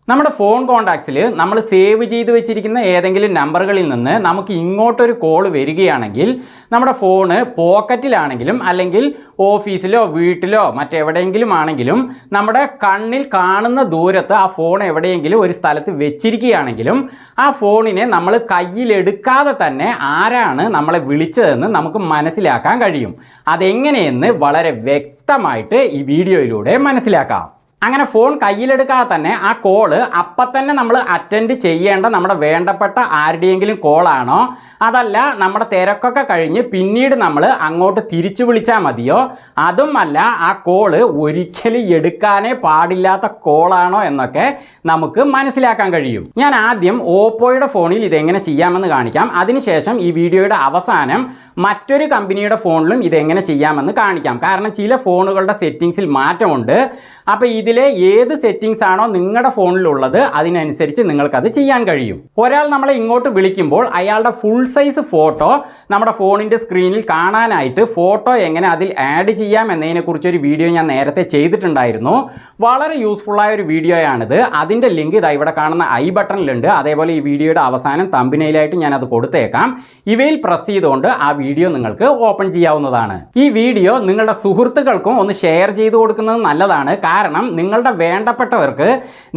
നമ്മുടെ ഫോൺ കോൺടാക്ട്സിൽ നമ്മൾ സേവ് ചെയ്ത് വെച്ചിരിക്കുന്ന ഏതെങ്കിലും നമ്പറുകളിൽ നിന്ന് നമുക്ക് ഇങ്ങോട്ടൊരു കോൾ വരികയാണെങ്കിൽ നമ്മുടെ ഫോണ് പോക്കറ്റിലാണെങ്കിലും അല്ലെങ്കിൽ ഓഫീസിലോ വീട്ടിലോ മറ്റെവിടെയെങ്കിലും ആണെങ്കിലും നമ്മുടെ കണ്ണിൽ കാണുന്ന ദൂരത്ത് ആ ഫോൺ എവിടെയെങ്കിലും ഒരു സ്ഥലത്ത് വെച്ചിരിക്കുകയാണെങ്കിലും ആ ഫോണിനെ നമ്മൾ കയ്യിലെടുക്കാതെ തന്നെ ആരാണ് നമ്മളെ വിളിച്ചതെന്ന് നമുക്ക് മനസ്സിലാക്കാൻ കഴിയും. അതെങ്ങനെയെന്ന് വളരെ വ്യക്തമായിട്ട് ഈ വീഡിയോയിലൂടെ മനസ്സിലാക്കാം. അങ്ങനെ ഫോൺ കയ്യിലെടുക്കാതെ തന്നെ ആ കോള് അപ്പം തന്നെ നമ്മൾ അറ്റൻഡ് ചെയ്യേണ്ട നമ്മുടെ വേണ്ടപ്പെട്ട ആരുടെയെങ്കിലും കോളാണോ, അതല്ല നമ്മുടെ തിരക്കൊക്കെ കഴിഞ്ഞ് പിന്നീട് നമ്മൾ അങ്ങോട്ട് തിരിച്ചു വിളിച്ചാൽ മതിയോ, അതുമല്ല ആ കോള് ഒരിക്കലും എടുക്കാനേ പാടില്ലാത്ത കോളാണോ എന്നൊക്കെ നമുക്ക് മനസ്സിലാക്കാൻ കഴിയും. ഞാൻ ആദ്യം ഓപ്പോയുടെ ഫോണിൽ ഇതെങ്ങനെ ചെയ്യാമെന്ന് കാണിക്കാം. അതിനുശേഷം ഈ വീഡിയോയുടെ അവസാനം മറ്റൊരു കമ്പനിയുടെ ഫോണിലും ഇതെങ്ങനെ ചെയ്യാമെന്ന് കാണിക്കാം. കാരണം ചില ഫോണുകളുടെ സെറ്റിങ്സിൽ മാറ്റമുണ്ട്. അപ്പോൾ ഇതിലെ ഏത് സെറ്റിങ്സ് ആണോ നിങ്ങളുടെ ഫോണിലുള്ളത് അതിനനുസരിച്ച് നിങ്ങൾക്കത് ചെയ്യാൻ കഴിയും. ഒരാൾ നമ്മളെ ഇങ്ങോട്ട് വിളിക്കുമ്പോൾ അയാളുടെ ഫുൾ സൈസ് ഫോട്ടോ നമ്മുടെ ഫോണിൻ്റെ സ്ക്രീനിൽ കാണാനായിട്ട് ഫോട്ടോ എങ്ങനെ അതിൽ ആഡ് ചെയ്യാം എന്നതിനെക്കുറിച്ചൊരു വീഡിയോ ഞാൻ നേരത്തെ ചെയ്തിട്ടുണ്ടായിരുന്നു. വളരെ യൂസ്ഫുള്ളായ ഒരു വീഡിയോയാണിത്. അതിൻ്റെ ലിങ്ക് ഇതാ ഇവിടെ കാണുന്ന ഐ ബട്ടണിലുണ്ട്. അതേപോലെ ഈ വീഡിയോയുടെ അവസാനം തമ്പനയിലായിട്ട് ഞാനത് കൊടുത്തേക്കാം. ഇവയിൽ പ്രസ് ചെയ്തുകൊണ്ട് ആ വീഡിയോ നിങ്ങൾക്ക് ഓപ്പൺ ചെയ്യാവുന്നതാണ്. ഈ വീഡിയോ നിങ്ങളുടെ സുഹൃത്തുക്കൾക്കും ഒന്ന് ഷെയർ ചെയ്ത് കൊടുക്കുന്നത് നല്ലതാണ്. കാരണം നിങ്ങളുടെ വേണ്ടപ്പെട്ടവർക്ക്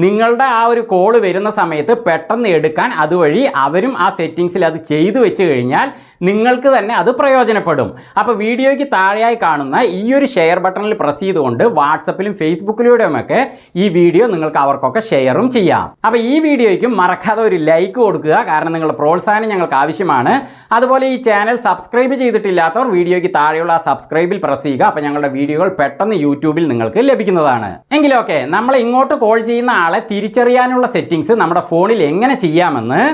നിങ്ങളുടെ ആ ഒരു കോള് വരുന്ന സമയത്ത് പെട്ടെന്ന് എടുക്കാൻ അതുവഴി അവരും ആ സെറ്റിങ്സിൽ അത് ചെയ്തു വെച്ച് കഴിഞ്ഞാൽ നിങ്ങൾക്ക് തന്നെ അത് പ്രയോജനപ്പെടും. അപ്പോൾ വീഡിയോയ്ക്ക് താഴെയായി കാണുന്ന ഈ ഒരു ഷെയർ ബട്ടണിൽ പ്രസ് ചെയ്തുകൊണ്ട് വാട്സപ്പിലും ഫേസ്ബുക്കിലൂടെയുമൊക്കെ ഈ വീഡിയോ നിങ്ങൾക്ക് അവർക്കൊക്കെ ഷെയറും ചെയ്യാം. അപ്പോൾ ഈ വീഡിയോയ്ക്ക് മറക്കാതെ ഒരു ലൈക്ക് കൊടുക്കുക. കാരണം നിങ്ങളുടെ പ്രോത്സാഹനം ഞങ്ങൾക്ക് ആവശ്യമാണ്. അതുപോലെ ഈ ചാനൽ സബ്സ്ക്രൈബ് ചെയ്തിട്ടില്ലാത്തവർ വീഡിയോയ്ക്ക് താഴെയുള്ള ആ സബ്സ്ക്രൈബിൽ പ്രസ് ചെയ്യുക. അപ്പോൾ ഞങ്ങളുടെ വീഡിയോകൾ പെട്ടെന്ന് യൂട്യൂബിൽ നിങ്ങൾക്ക് ലഭിക്കുന്നതാണ്. എങ്കിലൊക്കെ നമ്മൾ ഇങ്ങോട്ട് കോൾ ചെയ്യുന്ന ആളെ തിരിച്ചറിയാനുള്ള സെറ്റിങ്സ് നമ്മുടെ ഫോണിൽ എങ്ങനെ ചെയ്യാമെന്ന്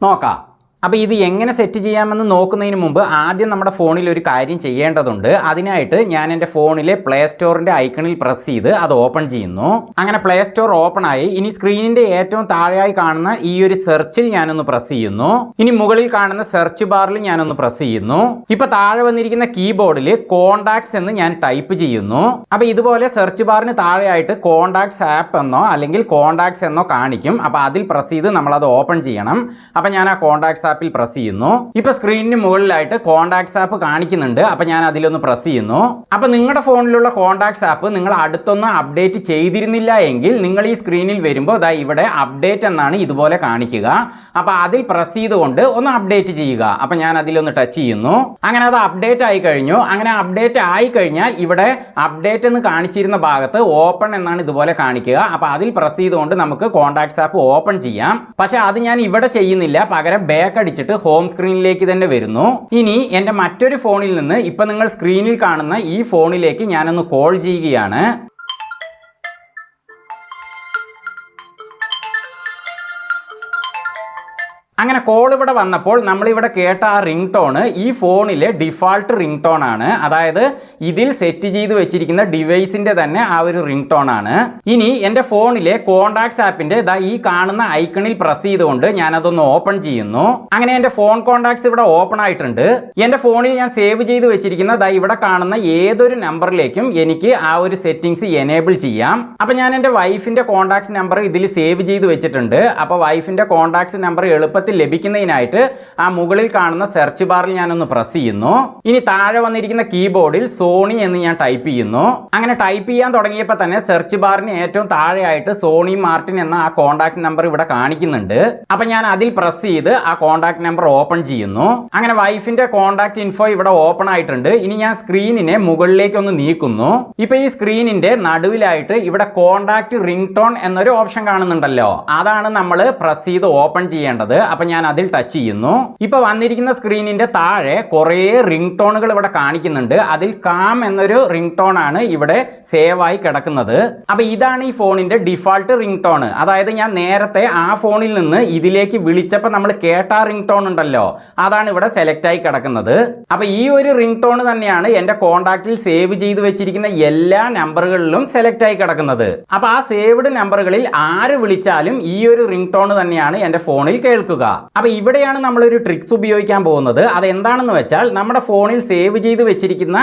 നോക്കാം. അപ്പോൾ ഇത് എങ്ങനെ സെറ്റ് ചെയ്യാമെന്ന് നോക്കുന്നതിന് മുമ്പ് ആദ്യം നമ്മുടെ ഫോണിൽ ഒരു കാര്യം ചെയ്യേണ്ടതുണ്ട്. അതിനായിട്ട് ഞാൻ എൻ്റെ ഫോണിലെ പ്ലേ സ്റ്റോറിൻ്റെ ഐക്കണിൽ പ്രസ് ചെയ്ത് അത് ഓപ്പൺ ചെയ്യുന്നു. അങ്ങനെ പ്ലേ സ്റ്റോർ ഓപ്പൺ ആയി. ഇനി സ്ക്രീനിൻ്റെ ഏറ്റവും താഴെയായി കാണുന്ന ഈ ഒരു സെർച്ചിൽ ഞാനൊന്ന് പ്രസ് ചെയ്യുന്നു. ഇനി മുകളിൽ കാണുന്ന സെർച്ച് ബാറിൽ ഞാനൊന്ന് പ്രസ് ചെയ്യുന്നു. ഇപ്പോൾ താഴെ വന്നിരിക്കുന്ന കീബോർഡിൽ കോണ്ടാക്ട്സ് എന്ന് ഞാൻ ടൈപ്പ് ചെയ്യുന്നു. അപ്പോൾ ഇതുപോലെ സെർച്ച് ബാറിന് താഴെയായിട്ട് കോണ്ടാക്ട്സ് ആപ്പ് എന്നോ അല്ലെങ്കിൽ കോണ്ടാക്ട്സ് എന്നോ കാണിക്കും. അപ്പോൾ അതിൽ പ്രസ് ചെയ്ത് നമ്മളത് ഓപ്പൺ ചെയ്യണം. അപ്പോൾ ഞാൻ ആ കോണ്ടാക്ട്സ് ആപ്പിൽ പ്രസ് ചെയ്യുന്നു. ഇപ്പൊ സ്ക്രീനിന് മുകളിലായിട്ട് കോണ്ടാക്ട്സ് ആപ്പ് കാണിക്കുന്നുണ്ട്. അപ്പൊ ഞാൻ അതിലൊന്ന് പ്രസ് ചെയ്യുന്നു. അപ്പൊ നിങ്ങളുടെ ഫോണിലുള്ള കോണ്ടാക്ട്സ് ആപ്പ് നിങ്ങൾ അടുത്തൊന്നും അപ്ഡേറ്റ് ചെയ്തിരുന്നില്ല എങ്കിൽ നിങ്ങൾ ഈ സ്ക്രീനിൽ വരുമ്പോൾ ദാ ഇവിടെ അപ്ഡേറ്റ് എന്നാണ് ഇതുപോലെ കാണിക്കുക. അപ്പൊ അതിൽ പ്രസ് ചെയ്തുകൊണ്ട് ഒന്ന് അപ്ഡേറ്റ് ചെയ്യുക. അപ്പൊ ഞാൻ അതിലൊന്ന് ടച്ച് ചെയ്യുന്നു. അങ്ങനെ അത് അപ്ഡേറ്റ് ആയി കഴിഞ്ഞു. അങ്ങനെ അപ്ഡേറ്റ് ആയി കഴിഞ്ഞാൽ ഇവിടെ അപ്ഡേറ്റ് എന്ന് കാണിച്ചിരുന്ന ഭാഗത്ത് ഓപ്പൺ എന്നാണ് ഇതുപോലെ കാണിക്കുക. അപ്പൊ അതിൽ പ്രസ് ചെയ്തുകൊണ്ട് നമുക്ക് കോണ്ടാക്ട്സ് ആപ്പ് ഓപ്പൺ ചെയ്യാം. പക്ഷെ അത് ഞാൻ ഇവിടെ ചെയ്യുന്നില്ല. പകരം ബാക്ക് അടിച്ചിട്ട് ഹോം സ്ക്രീനിലേക്ക് തന്നെ വരുന്നു. ഇനി എൻ്റെ മറ്റൊരു ഫോണിൽ നിന്ന് ഇപ്പൊ നിങ്ങൾ സ്ക്രീനിൽ കാണുന്ന ഈ ഫോണിലേക്ക് ഞാനൊന്ന് കോൾ ചെയ്യുകയാണ്. അങ്ങനെ കോൾ ഇവിടെ വന്നപ്പോൾ നമ്മളിവിടെ കേട്ട ആ റിംഗ് ടോണ് ഈ ഫോണിലെ ഡിഫാൾട്ട് റിംഗ് ടോൺ ആണ്. അതായത് ഇതിൽ സെറ്റ് ചെയ്ത് വെച്ചിരിക്കുന്ന ഡിവൈസിന്റെ തന്നെ ആ ഒരു റിംഗ് ടോൺ ആണ്. ഇനി എൻ്റെ ഫോണിലെ കോണ്ടാക്ട്സ് ആപ്പിന്റെ ഈ കാണുന്ന ഐക്കണിൽ പ്രസ് ചെയ്തുകൊണ്ട് ഞാനതൊന്ന് ഓപ്പൺ ചെയ്യുന്നു. അങ്ങനെ എൻ്റെ ഫോൺ കോണ്ടാക്ട്സ് ഇവിടെ ഓപ്പൺ ആയിട്ടുണ്ട്. എൻ്റെ ഫോണിൽ ഞാൻ സേവ് ചെയ്ത് വെച്ചിരിക്കുന്ന ഇവിടെ കാണുന്ന ഏതൊരു നമ്പറിലേക്കും എനിക്ക് ആ ഒരു സെറ്റിംഗ്സ് എനേബിൾ ചെയ്യാം. അപ്പൊ ഞാൻ എൻ്റെ വൈഫിന്റെ കോണ്ടാക്ട്സ് നമ്പർ ഇതിൽ സേവ് ചെയ്ത് വെച്ചിട്ടുണ്ട്. അപ്പൊ വൈഫിന്റെ കോണ്ടാക്ട്സ് നമ്പർ എളുപ്പത്തിൽ ലഭിക്കുന്നതിനായിട്ട് ആ മുകളിൽ കാണുന്ന സെർച്ച് ബാറിൽ ഞാനൊന്ന് പ്രസ് ചെയ്യുന്നു. ഇനി താഴെ വന്നിരിക്കുന്ന കീബോർഡിൽ സോണി എന്ന് ഞാൻ ടൈപ്പ് ചെയ്യുന്നു. അങ്ങനെ ടൈപ്പ് ചെയ്യാൻ തുടങ്ങിയപ്പോൾ തന്നെ സെർച്ച് ബാറിന് ഏറ്റവും താഴെയായിട്ട് സോണി മാർട്ടിൻ എന്ന ആ കോണ്ടാക്ട് നമ്പർ ഇവിടെ കാണിക്കുന്നുണ്ട്. അപ്പൊ ഞാൻ അതിൽ പ്രസ് ചെയ്ത് ആ കോണ്ടാക്ട് നമ്പർ ഓപ്പൺ ചെയ്യുന്നു. അങ്ങനെ വൈഫിന്റെ കോണ്ടാക്ട് ഇൻഫോ ഇവിടെ ഓപ്പൺ ആയിട്ടുണ്ട്. ഇനി ഞാൻ സ്ക്രീനിനെ മുകളിലേക്ക് ഒന്ന് നീക്കുന്നു. ഇപ്പൊ ഈ സ്ക്രീനിന്റെ നടുവിലായിട്ട് ഇവിടെ കോണ്ടാക്ട് റിംഗ് ടോൺ എന്നൊരു ഓപ്ഷൻ കാണുന്നുണ്ടല്ലോ. അതാണ് നമ്മൾ പ്രസ് ചെയ്ത് ഓപ്പൺ ചെയ്യേണ്ടത്. അപ്പൊ ഞാൻ അതിൽ ടച്ച് ചെയ്യുന്നു. ഇപ്പൊ വന്നിരിക്കുന്ന സ്ക്രീനിന്റെ താഴെ കുറെ റിംഗ് ടോണുകൾ ഇവിടെ കാണിക്കുന്നുണ്ട്. അതിൽ കാം എന്നൊരു റിംഗ് ടോൺ ആണ് ഇവിടെ സേവ് ആയി കിടക്കുന്നത്. അപ്പൊ ഇതാണ് ഈ ഫോണിന്റെ ഡിഫാൾട്ട് റിംഗ് ടോൺ. അതായത് ഞാൻ നേരത്തെ ആ ഫോണിൽ നിന്ന് ഇതിലേക്ക് വിളിച്ചപ്പോൾ നമ്മൾ കേട്ട റിംഗ് ടോൺ ഉണ്ടല്ലോ, അതാണ് ഇവിടെ സെലക്ട് ആയി കിടക്കുന്നത്. അപ്പൊ ഈ ഒരു റിംഗ് ടോൺ തന്നെയാണ് എന്റെ കോണ്ടാക്റ്റിൽ സേവ് ചെയ്ത് വെച്ചിരിക്കുന്ന എല്ലാ നമ്പറുകളിലും സെലക്ട് ആയി കിടക്കുന്നത്. അപ്പൊ ആ സേവ്ഡ് നമ്പറുകളിൽ ആര് വിളിച്ചാലും ഈ ഒരു റിംഗ് ടോൺ തന്നെയാണ് എന്റെ ഫോണിൽ കേൾക്കുക. ചെയ്യുക. അപ്പോൾ ഇവിടെയാണ് നമ്മളൊരു ട്രിക്സ് ഉപയോഗിക്കാൻ പോകുന്നത്. അതെന്താണെന്ന് വെച്ചാൽ നമ്മുടെ ഫോണിൽ സേവ് ചെയ്ത് വെച്ചിരിക്കുന്ന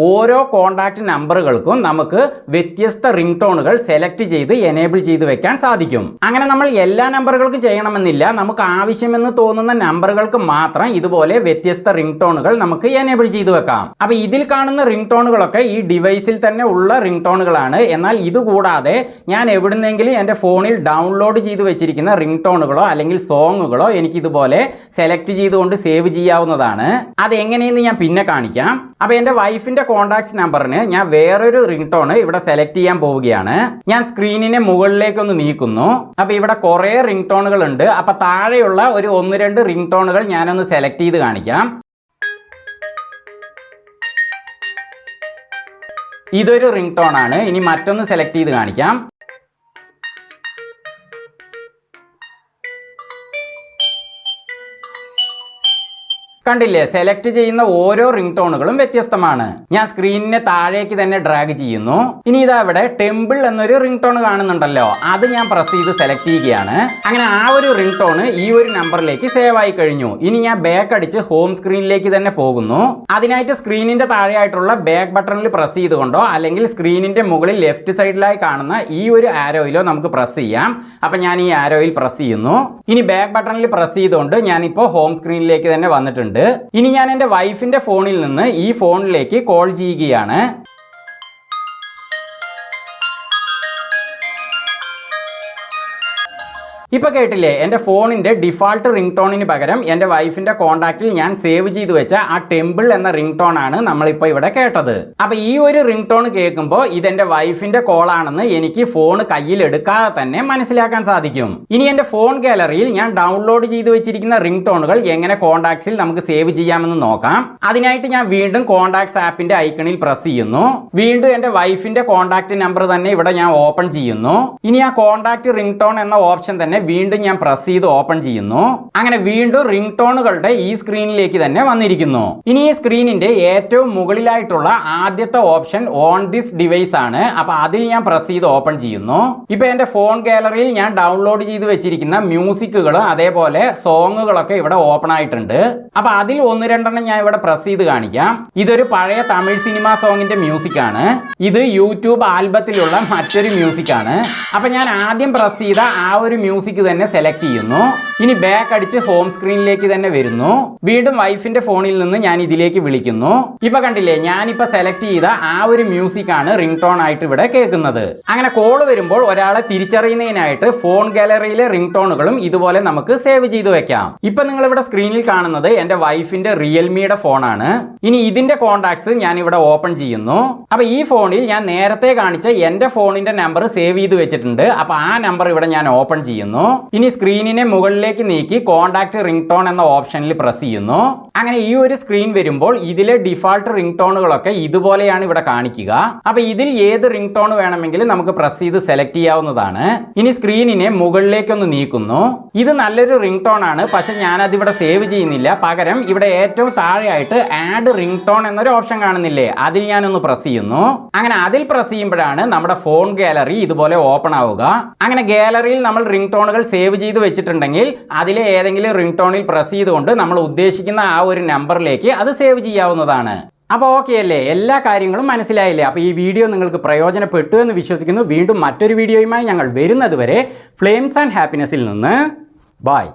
ഓരോ കോൺടാക്റ്റ് നമ്പറുകൾക്കും നമുക്ക് വ്യത്യസ്ത റിംഗ് ടോണുകൾ സെലക്ട് ചെയ്ത് എനേബിൾ ചെയ്ത് വെക്കാൻ സാധിക്കും. അങ്ങനെ നമ്മൾ എല്ലാ നമ്പറുകൾക്കും ചെയ്യണമെന്നില്ല. നമുക്ക് ആവശ്യമെന്ന് തോന്നുന്ന നമ്പറുകൾക്ക് മാത്രം ഇതുപോലെ വ്യത്യസ്ത റിംഗ് ടോണുകൾ നമുക്ക് എനേബിൾ ചെയ്ത് വെക്കാം. അപ്പോൾ ഇതിൽ കാണുന്ന റിംഗ് ടോണുകളൊക്കെ ഈ ഡിവൈസിൽ തന്നെ ഉള്ള റിംഗ് ടോണുകളാണ്. എന്നാൽ ഇതുകൂടാതെ ഞാൻ എവിടുന്നെങ്കിലും എൻ്റെ ഫോണിൽ ഡൗൺലോഡ് ചെയ്ത് വെച്ചിരിക്കുന്ന റിംഗ് ടോണുകളോ അല്ലെങ്കിൽ സോങ്ങുകളോ എനിക്ക് ഇതുപോലെ സെലക്ട് ചെയ്തുകൊണ്ട് സേവ് ചെയ്യാവുന്നതാണ്. അതെങ്ങനെയെന്ന് ഞാൻ പിന്നെ കാണിക്കാം. അപ്പോൾ എൻ്റെ വൈഫിൻ്റെ കോൺടാക്ട്സ് നമ്പറിന് ഞാൻ വേറൊരു റിംഗ് ടോൺ ഇവിടെ സെലക്ട് ചെയ്യാൻ പോവുകയാണ്. ഞാൻ സ്ക്രീനിനെ മുകളിലേക്കൊന്ന് നീക്കുന്നു. അപ്പോൾ ഇവിടെ കുറേ റിംഗ് ടോണുകൾ ഉണ്ട്. അപ്പോൾ താഴെയുള്ള ഒരു 1-2 റിംഗ് ടോണുകൾ ഞാനൊന്ന് സെലക്ട് ചെയ്ത് കാണിക്കാം. ഇതൊരു റിംഗ് ടോൺ ആണ്. ഇനി മറ്റൊന്ന് സെലക്ട് ചെയ്ത് കാണിക്കാം. കണ്ടില്ലേ, സെലക്ട് ചെയ്യുന്ന ഓരോ റിംഗ് ടോണുകളും വ്യത്യസ്തമാണ്. ഞാൻ സ്ക്രീനിനെ താഴേക്ക് തന്നെ ഡ്രാഗ് ചെയ്യുന്നു. ഇനി ഇതാ ഇവിടെ ടെമ്പിൾ എന്നൊരു റിംഗ് ടോൺ കാണുന്നുണ്ടല്ലോ, അത് ഞാൻ പ്രസ് ചെയ്ത് സെലക്ട് ചെയ്യുകയാണ്. അങ്ങനെ ആ ഒരു റിംഗ് ടോൺ ഈ ഒരു നമ്പറിലേക്ക് സേവ് ആയി കഴിഞ്ഞു. ഇനി ഞാൻ ബാക്ക് അടിച്ച് ഹോം സ്ക്രീനിലേക്ക് തന്നെ പോകുന്നു. അതിനായിട്ട് സ്ക്രീനിന്റെ താഴെയായിട്ടുള്ള ബാക്ക് ബട്ടണിൽ പ്രസ് ചെയ്തുകൊണ്ടോ അല്ലെങ്കിൽ സ്ക്രീനിന്റെ മുകളിൽ ലെഫ്റ്റ് സൈഡിലായി കാണുന്ന ഈ ഒരു ആരോയിലോ നമുക്ക് പ്രസ് ചെയ്യാം. അപ്പം ഞാൻ ഈ ആരോയിൽ പ്രസ് ചെയ്യുന്നു. ഇനി ബാക്ക് ബട്ടണിൽ പ്രസ് ചെയ്തുകൊണ്ട് ഞാനിപ്പോൾ ഹോം സ്ക്രീനിലേക്ക് തന്നെ വന്നിട്ടുണ്ട്. ഇനി ഞാൻ എൻ്റെ വൈഫിന്റെ ഫോണിൽ നിന്ന് ഈ ഫോണിലേക്ക് കോൾ ചെയ്യുകയാണ്. ഇപ്പോൾ കേട്ടില്ലേ, എൻ്റെ ഫോണിൻ്റെ ഡിഫാൾട്ട് റിംഗ് ടോണിന് പകരം എൻ്റെ വൈഫിൻ്റെ കോൺടാക്റ്റിൽ ഞാൻ സേവ് ചെയ്ത് വെച്ച ആ ടെമ്പിൾ എന്ന റിംഗ് ടോൺ ആണ് നമ്മളിപ്പോൾ ഇവിടെ കേട്ടത്. അപ്പോൾ ഈ ഒരു റിംഗ് ടോൺ കേൾക്കുമ്പോൾ ഇതെൻ്റെ വൈഫിൻ്റെ കോളാണെന്ന് എനിക്ക് ഫോൺ കയ്യിൽ എടുക്കാതെ തന്നെ മനസ്സിലാക്കാൻ സാധിക്കും. ഇനി എൻ്റെ ഫോൺ ഗാലറിയിൽ ഞാൻ ഡൗൺലോഡ് ചെയ്ത് വെച്ചിരിക്കുന്ന റിംഗ് ടോണുകൾ എങ്ങനെ കോൺടാക്ട്സിൽ നമുക്ക് സേവ് ചെയ്യാമെന്ന് നോക്കാം. അതിനായിട്ട് ഞാൻ വീണ്ടും കോൺടാക്ട്സ് ആപ്പിൻ്റെ ഐക്കണിൽ പ്രസ് ചെയ്യുന്നു. വീണ്ടും എൻ്റെ വൈഫിൻ്റെ കോൺടാക്റ്റ് നമ്പർ തന്നെ ഇവിടെ ഞാൻ ഓപ്പൺ ചെയ്യുന്നു. ഇനി ആ കോൺടാക്റ്റ് റിംഗ് ടോൺ എന്ന ഓപ്ഷൻ തന്നെ വീണ്ടും ഞാൻ പ്രസ് ചെയ്ത് ഓപ്പൺ ചെയ്യുന്നു. അങ്ങനെ വീണ്ടും റിംഗ് ടോണുകളുടെ ഈ സ്ക്രീനിലേക്ക് തന്നെ വന്നിരിക്കുന്നു. ഇനി ഈ സ്ക്രീനിന്റെ ഏറ്റവും മുകളിലായിട്ടുള്ള ആദ്യത്തെ ഓപ്ഷൻ ഓൺ ദിസ് ഡിവൈസ് ആണ്. അപ്പൊ അതിൽ ഞാൻ പ്രസ് ചെയ്ത് ഓപ്പൺ ചെയ്യുന്നു. ഇപ്പൊ എന്റെ ഫോൺ ഗാലറിയിൽ ഞാൻ ഡൗൺലോഡ് ചെയ്ത് വെച്ചിരിക്കുന്ന മ്യൂസിക്കുകളും അതേപോലെ സോങ്ങുകളൊക്കെ ഇവിടെ ഓപ്പൺ ആയിട്ടുണ്ട്. അപ്പൊ അതിൽ 1-2 ഞാൻ ഇവിടെ പ്രസ് ചെയ്ത് കാണിക്കാം. ഇതൊരു പഴയ തമിഴ് സിനിമ സോങ്ങിന്റെ മ്യൂസിക് ആണ്. ഇത് യൂട്യൂബ് ആൽബത്തിലുള്ള മറ്റൊരു മ്യൂസിക് ആണ്. അപ്പൊ ഞാൻ ആദ്യം പ്രസ് ചെയ്ത ആ ഒരു മ്യൂസിക് തന്നെ സെലക്ട് ചെയ്യുന്നു. ഇനി ബാക്ക് അടിച്ച് ഹോം സ്ക്രീനിലേക്ക് തന്നെ വരുന്നു. വീണ്ടും വൈഫിന്റെ ഫോണിൽ നിന്ന് ഞാൻ ഇതിലേക്ക് വിളിക്കുന്നു. ഇപ്പൊ കണ്ടില്ലേ, ഞാനിപ്പോ സെലക്ട് ചെയ്ത ആ ഒരു മ്യൂസിക് ആണ് റിംഗ് ടോൺ ആയിട്ട് ഇവിടെ കേൾക്കുന്നത്. അങ്ങനെ കോൾ വരുമ്പോൾ ഒരാളെ തിരിച്ചറിയുന്നതിനായിട്ട് ഫോൺ ഗാലറിയിലെ റിംഗ് ടോണുകളും ഇതുപോലെ നമുക്ക് സേവ് ചെയ്ത് വെക്കാം. ഇപ്പൊ നിങ്ങൾ ഇവിടെ സ്ക്രീനിൽ കാണുന്നത് എന്റെ വൈഫിന്റെ റിയൽമിയുടെ ഫോണാണ്. ഇനി ഇതിന്റെ കോൺടാക്ട്സ് ഞാൻ ഇവിടെ ഓപ്പൺ ചെയ്യുന്നു. അപ്പൊ ഈ ഫോണിൽ ഞാൻ നേരത്തെ കാണിച്ച എന്റെ ഫോണിന്റെ നമ്പർ സേവ് ചെയ്ത് വെച്ചിട്ടുണ്ട്. അപ്പൊ ആ നമ്പർ ഇവിടെ ഞാൻ ഓപ്പൺ ചെയ്യുന്നു. ഇനി സ്ക്രീനിനെ മുകളിലേക്ക് നീക്കി കോൺടാക്ട് റിംഗ് ടോൺ എന്ന ഓപ്ഷനിൽ പ്രസ് ചെയ്യുന്നു. അങ്ങനെ ഈ ഒരു സ്ക്രീൻ വരുമ്പോൾ ഇതിലെ ഡിഫാൾട്ട് റിംഗ് ടോണുകളൊക്കെ ഇതുപോലെയാണ് ഇവിടെ കാണിക്കുക. അപ്പൊ ഇതിൽ ഏത് റിംഗ് ടോൺ വേണമെങ്കിലും നമുക്ക് പ്രസ് ചെയ്ത് സെലക്ട് ചെയ്യാവുന്നതാണ്. ഇനി സ്ക്രീനിനെ മുകളിലേക്കൊന്ന് നീക്കുന്നു. ഇത് നല്ലൊരു റിംഗ് ടോൺ ആണ്, പക്ഷെ ഞാനത് ഇവിടെ സേവ് ചെയ്യുന്നില്ല. പകരം ഇവിടെ ഏറ്റവും താഴെയായിട്ട് ആഡ് റിംഗ് ടോൺ എന്നൊരു ഓപ്ഷൻ കാണുന്നില്ലേ, അതിൽ ഞാനൊന്ന് പ്രസ് ചെയ്യുന്നു. അങ്ങനെ അതിൽ പ്രസ് ചെയ്യുമ്പോഴാണ് നമ്മുടെ ഫോൺ ഗാലറി ഇതുപോലെ ഓപ്പൺ ആവുക. അങ്ങനെ ഗാലറിയിൽ നമ്മൾ റിംഗ് ടോണുകൾ സേവ് ചെയ്ത് വെച്ചിട്ടുണ്ടെങ്കിൽ അതിലെ ഏതെങ്കിലും റിംഗ് ടോണിൽ പ്രസ് ചെയ്തുകൊണ്ട് നമ്മൾ ഉദ്ദേശിക്കുന്ന ആ ഒരു നമ്പറിലേക്ക് അത് സേവ് ചെയ്യാവുന്നതാണ്. അപ്പോൾ ഓക്കെ അല്ലേ, എല്ലാ കാര്യങ്ങളും മനസ്സിലായില്ലേ? അപ്പോൾ ഈ വീഡിയോ നിങ്ങൾക്ക് പ്രയോജനപ്പെട്ടു എന്ന് വിശ്വസിക്കുന്നു. വീണ്ടും മറ്റൊരു വീഡിയോയുമായി ഞങ്ങൾ വരുന്നത് വരെ ഫ്ലെയിംസ് ആൻഡ് ഹാപ്പിനെസ്സിൽ നിന്ന് ബൈ.